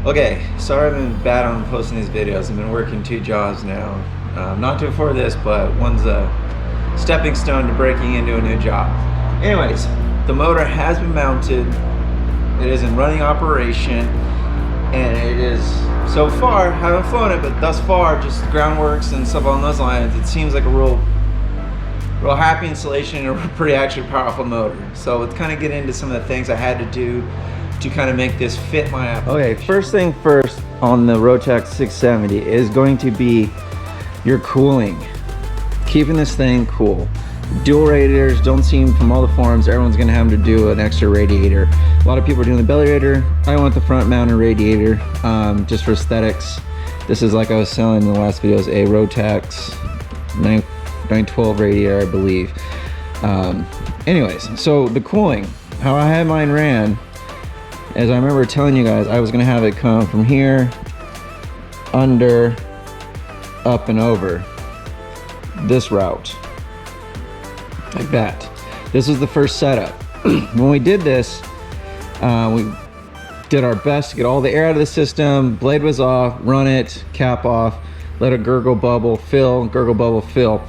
Okay, sorry I've been bad on posting these videos. I've been working 2 jobs now. Not to before this, but one's a stepping stone to breaking into a new job. Anyways, the motor has been mounted. It is in running operation, and it is, so far, haven't flown it, but thus far, just groundworks and stuff along those lines, it seems like a real happy installation and a pretty actually powerful motor. So let's kind of get into some of the things I had to do to kind of make this fit my application. Okay, first thing first on the Rotax 670 is going to be your cooling. Keeping this thing cool. Dual radiators don't seem, from all the forums, everyone's gonna have to do an extra radiator. A lot of people are doing the belly radiator. I went the front mounted radiator just for aesthetics. This is, like I was selling in the last videos, a Rotax 912 radiator, I believe. Anyways, so the cooling, how I had mine ran, as I remember telling you guys, I was gonna have it come from here, under, up and over this route, like that. This was the first setup. When we did this, we did our best to get all the air out of the system. Blade was off, run it, cap off, let it gurgle, bubble, fill, gurgle, bubble, fill.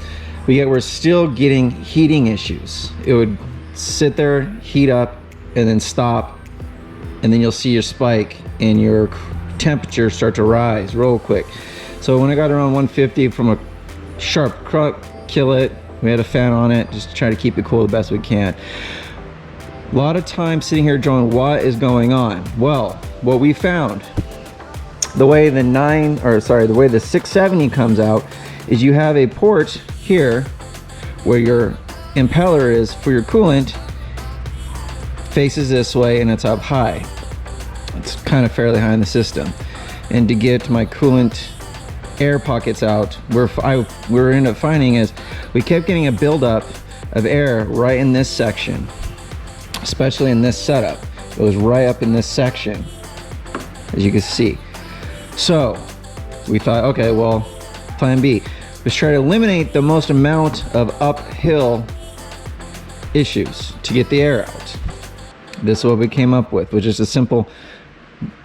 But yet we're still getting heating issues. It would sit there, heat up, and then stop, and then you'll see your spike and your temperature start to rise real quick. So when I got around 150 from a sharp crook, kill it. We had a fan on it, just to try to keep it cool the best we can. A lot of time sitting here drawing what is going on. Well, what we found, the way the 670 comes out is you have a port here where your impeller is for your coolant, faces this way, and it's up high. It's kind of fairly high in the system. And to get my coolant air pockets out, we're ended up finding is we kept getting a buildup of air right in this section, especially in this setup. It was right up in this section, as you can see. So we thought, okay, well, plan B, let's try to eliminate the most amount of uphill issues to get the air out. This is what we came up with, which is a simple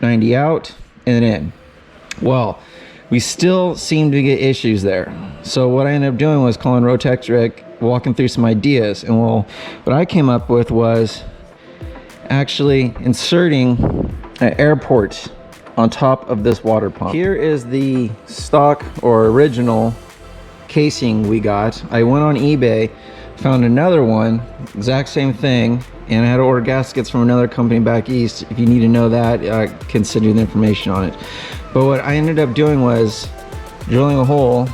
90 out and in. Well, we still seem to get issues there. So what I ended up doing was calling Rotax Rick, walking through some ideas, and well, what I came up with was actually inserting an air port on top of this water pump. Here is the stock or original casing we got. I went on eBay, found another one, exact same thing, and I had to order gaskets from another company back east. If you need to know that, I can send you the information on it. But what I ended up doing was drilling a hole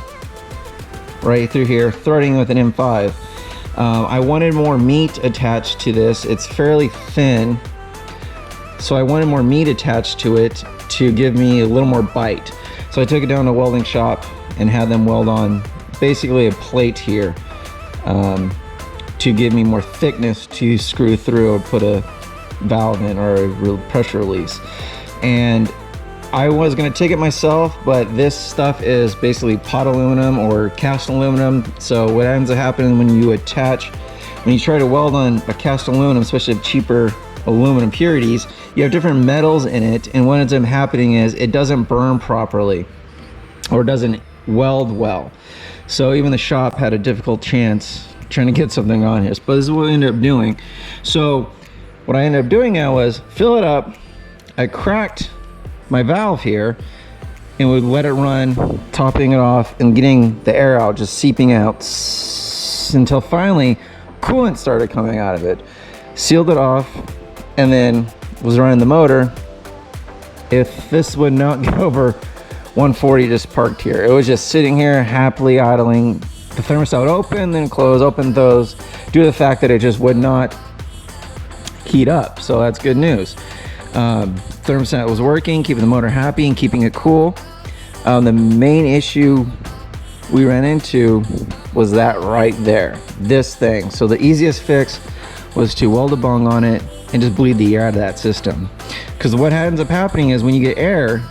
right through here, threading with an M5. I wanted more meat attached to this. It's fairly thin, so I wanted more meat attached to it to give me a little more bite. So I took it down to a welding shop and had them weld on basically a plate here to give me more thickness to screw through or put a valve in or a pressure release. And I was going to take it myself, but this stuff is basically pot aluminum or cast aluminum. So what ends up happening when you try to weld on a cast aluminum, especially cheaper aluminum purities, you have different metals in it, and what ends up happening is it doesn't burn properly or doesn't weld well. So even the shop had a difficult chance trying to get something on here, but this is what I ended up doing. So what I ended up doing now was fill it up. I cracked my valve here and would let it run, topping it off and getting the air out, just seeping out until finally coolant started coming out of it. Sealed it off and then was running the motor. If this would not get over 140, just parked here. It was just sitting here happily idling. The thermostat would open, then close, open those, due to the fact that it just would not heat up. So that's good news. Thermostat was working, keeping the motor happy and keeping it cool. The main issue we ran into was that right there, this thing. So the easiest fix was to weld a bung on it and just bleed the air out of that system. Because what ends up happening is when you get air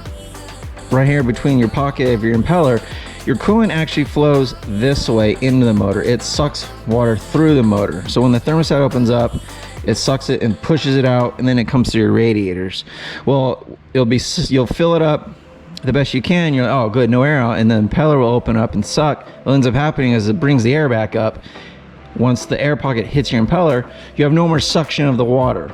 right here between your pocket of your impeller, your coolant actually flows this way into the motor. It sucks water through the motor. So when the thermostat opens up, it sucks it and pushes it out, and then it comes through your radiators. Well, you'll fill it up the best you can. You're like, oh good, no air out, and then the impeller will open up and suck. What ends up happening is it brings the air back up. Once the air pocket hits your impeller, you have no more suction of the water.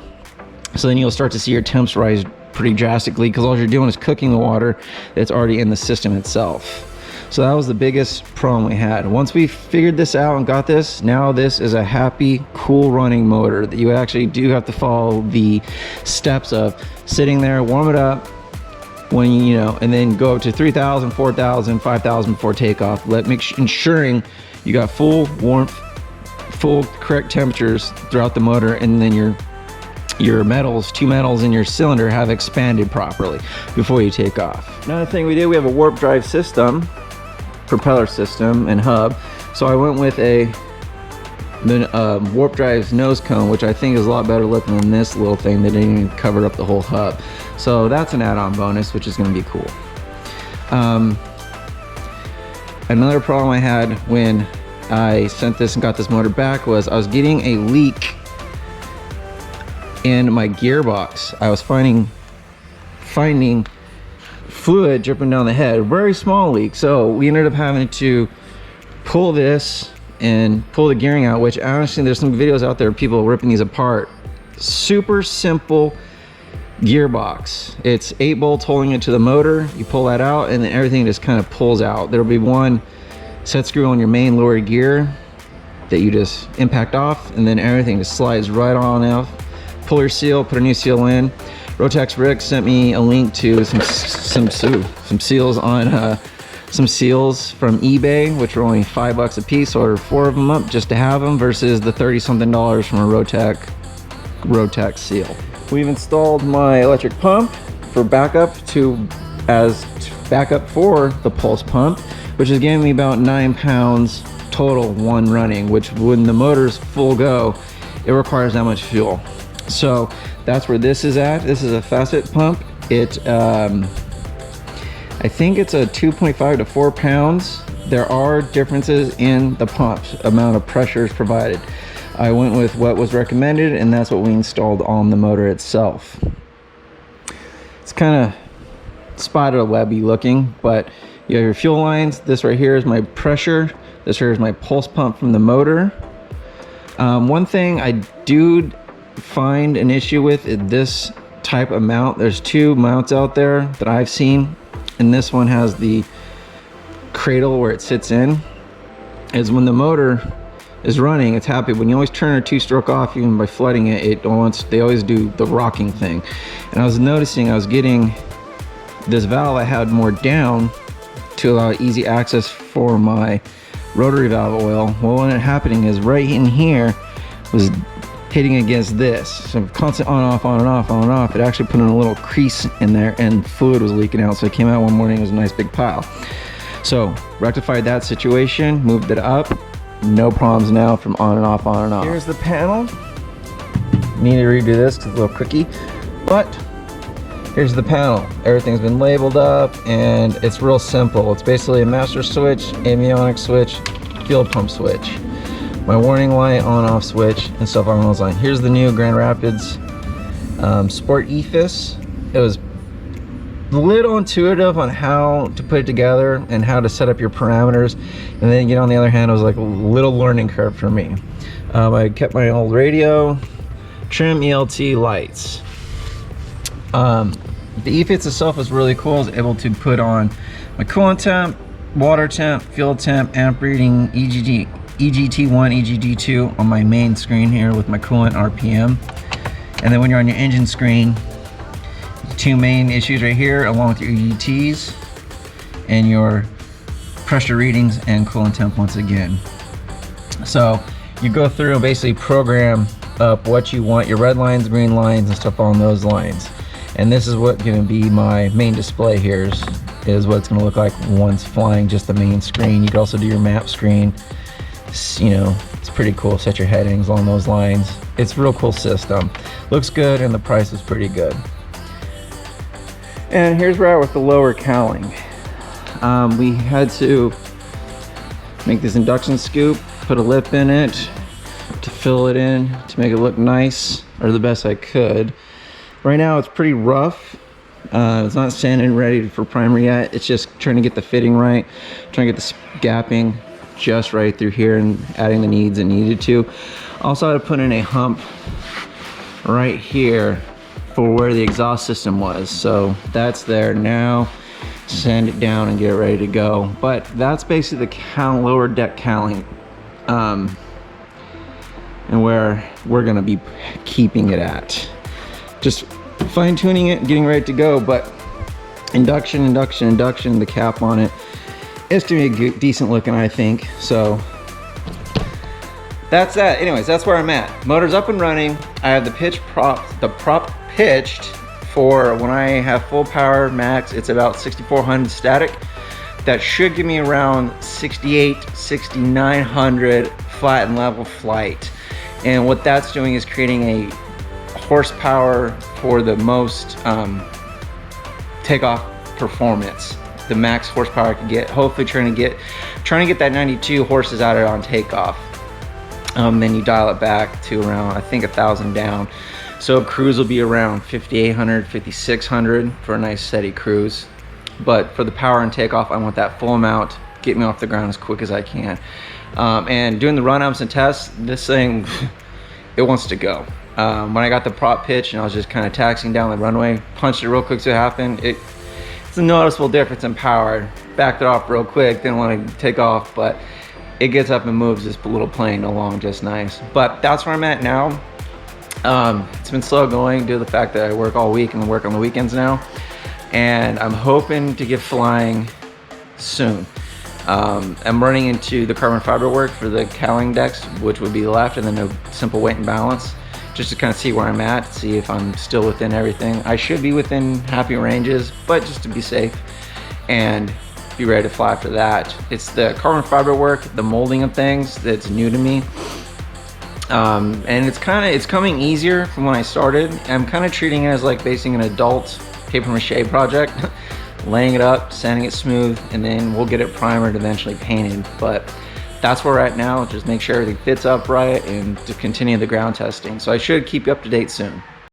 So then you'll start to see your temps rise pretty drastically, because all you're doing is cooking the water that's already in the system itself. So that was the biggest problem we had. Once we figured this out and got this, now this is a happy, cool running motor that you actually do have to follow the steps of sitting there, warm it up, when you know, and then go up to 3,000, 4,000, 5,000 before takeoff. Ensuring you got full warmth, full correct temperatures throughout the motor, and then your metals, two metals in your cylinder have expanded properly before you take off. Another thing we did, we have a warp drive system, propeller system and hub. So I went with the warp drive's nose cone, which I think is a lot better looking than this little thing that didn't even cover up the whole hub. So that's an add-on bonus, which is going to be cool. Another problem I had when I sent this and got this motor back was I was getting a leak in my gearbox. I was finding fluid dripping down the head, a very small leak. So we ended up having to pull this and pull the gearing out, which honestly, there's some videos out there of people ripping these apart. Super simple gearbox. It's 8 bolts holding it to the motor. You pull that out and then everything just kind of pulls out. There'll be one set screw on your main lower gear that you just impact off, and then everything just slides right on off. Pull your seal, put a new seal in. Rotax Rick sent me a link to some seals on some seals from eBay, which were only $5 a piece. So I ordered 4 of them up just to have them, versus the $30-something from a Rotax seal. We've installed my electric pump for backup as backup for the pulse pump, which is giving me about 9 pounds total one running, which when the motor's full go, it requires that much fuel. So that's where this is at. This is a facet pump. I think it's a 2.5 to 4 pounds. There are differences in the pump's amount of pressure is provided. I went with what was recommended, and that's what we installed on the motor itself. It's kind of spider webby looking, but you have your fuel lines. This right here is my pressure. This here is my pulse pump from the motor. One thing I do find an issue with this type of mount, there's 2 mounts out there that I've seen, and this one has the cradle where it sits in, is when the motor is running, it's happy. When you always turn a 2-stroke off, even by flooding it, they always do the rocking thing. And I was noticing I was getting this valve I had more down to allow easy access for my rotary valve oil. Well, what ended up happening is right in here was hitting against this. So constant on, off, on and off, on and off. It actually put in a little crease in there and fluid was leaking out. So it came out one morning, it was a nice big pile. So rectified that situation, moved it up. No problems now from on and off, on and off. Here's the panel. Need to redo this because it's a little cookie, but here's the panel. Everything's been labeled up and it's real simple. It's basically a master switch, avionics switch, fuel pump switch, my warning light on off switch, and stuff along those lines. Here's the new Grand Rapids Sport EFIS. It was a little intuitive on how to put it together and how to set up your parameters, and then on the other hand, it was like a little learning curve for me. I kept my old radio, trim ELT lights. The EFIS itself is really cool. I was able to put on my coolant temp, water temp, fuel temp, amp reading, EGT1, EGT2 on my main screen here with my coolant RPM. And then when you're on your engine screen, 2 main issues right here, along with your EGTs and your pressure readings and coolant temp once again. So you go through and basically program up what you want, your red lines, green lines, and stuff on those lines. And this is what's going to be my main display here, is what it's going to look like once flying just the main screen. You can also do your map screen. It's pretty cool. Set your headings along those lines. It's a real cool system. Looks good, and the price is pretty good. And here's where I with the lower cowling. We had to make this induction scoop, put a lip in it to fill it in to make it look nice. or the best I could. Right now it's pretty rough. It's not sanded ready for primer yet. It's just trying to get the fitting right, trying to get the gapping just right through here and adding the needs it needed to. Also, I had to put in a hump right here for where the exhaust system was. So that's there now. Sand it down and get it ready to go. But that's basically the lower deck cowling, and where we're gonna be keeping it at. Just fine tuning it, getting ready to go. But induction, the cap on it, it's gonna be decent looking, I think. So that's that. Anyways, that's where I'm at. Motor's up and running. I have the prop pitched for when I have full power max. It's about 6,400 static. That should give me around 68, 6,900 flat and level flight. And what that's doing is creating a horsepower for the most takeoff performance, the max horsepower I could get. Hopefully trying to get that 92 horses out of it on takeoff. Then you dial it back to around, I think, 1,000 down. So cruise will be around 5,800, 5,600 for a nice steady cruise. But for the power and takeoff, I want that full amount, get me off the ground as quick as I can. And doing the run-ups and tests, this thing, it wants to go. When I got the prop pitch and I was just kind of taxiing down the runway, punched it real quick so it happened. It's a noticeable difference in power. Backed it off real quick, didn't want to take off, but it gets up and moves this little plane along just nice. But that's where I'm at now. It's been slow going due to the fact that I work all week and work on the weekends now. And I'm hoping to get flying soon. I'm running into the carbon fiber work for the cowling decks, which would be left, and then a simple weight and balance, just to kind of see where I'm at, see if I'm still within everything. I should be within happy ranges, but just to be safe and be ready to fly after that. It's the carbon fiber work, the molding of things that's new to me. And it's coming easier from when I started. I'm kind of treating it as like basing an adult paper mache project, laying it up, sanding it smooth, and then we'll get it primered, eventually painted. But that's where we're at now. Just make sure everything fits up right and to continue the ground testing. So I should keep you up to date soon.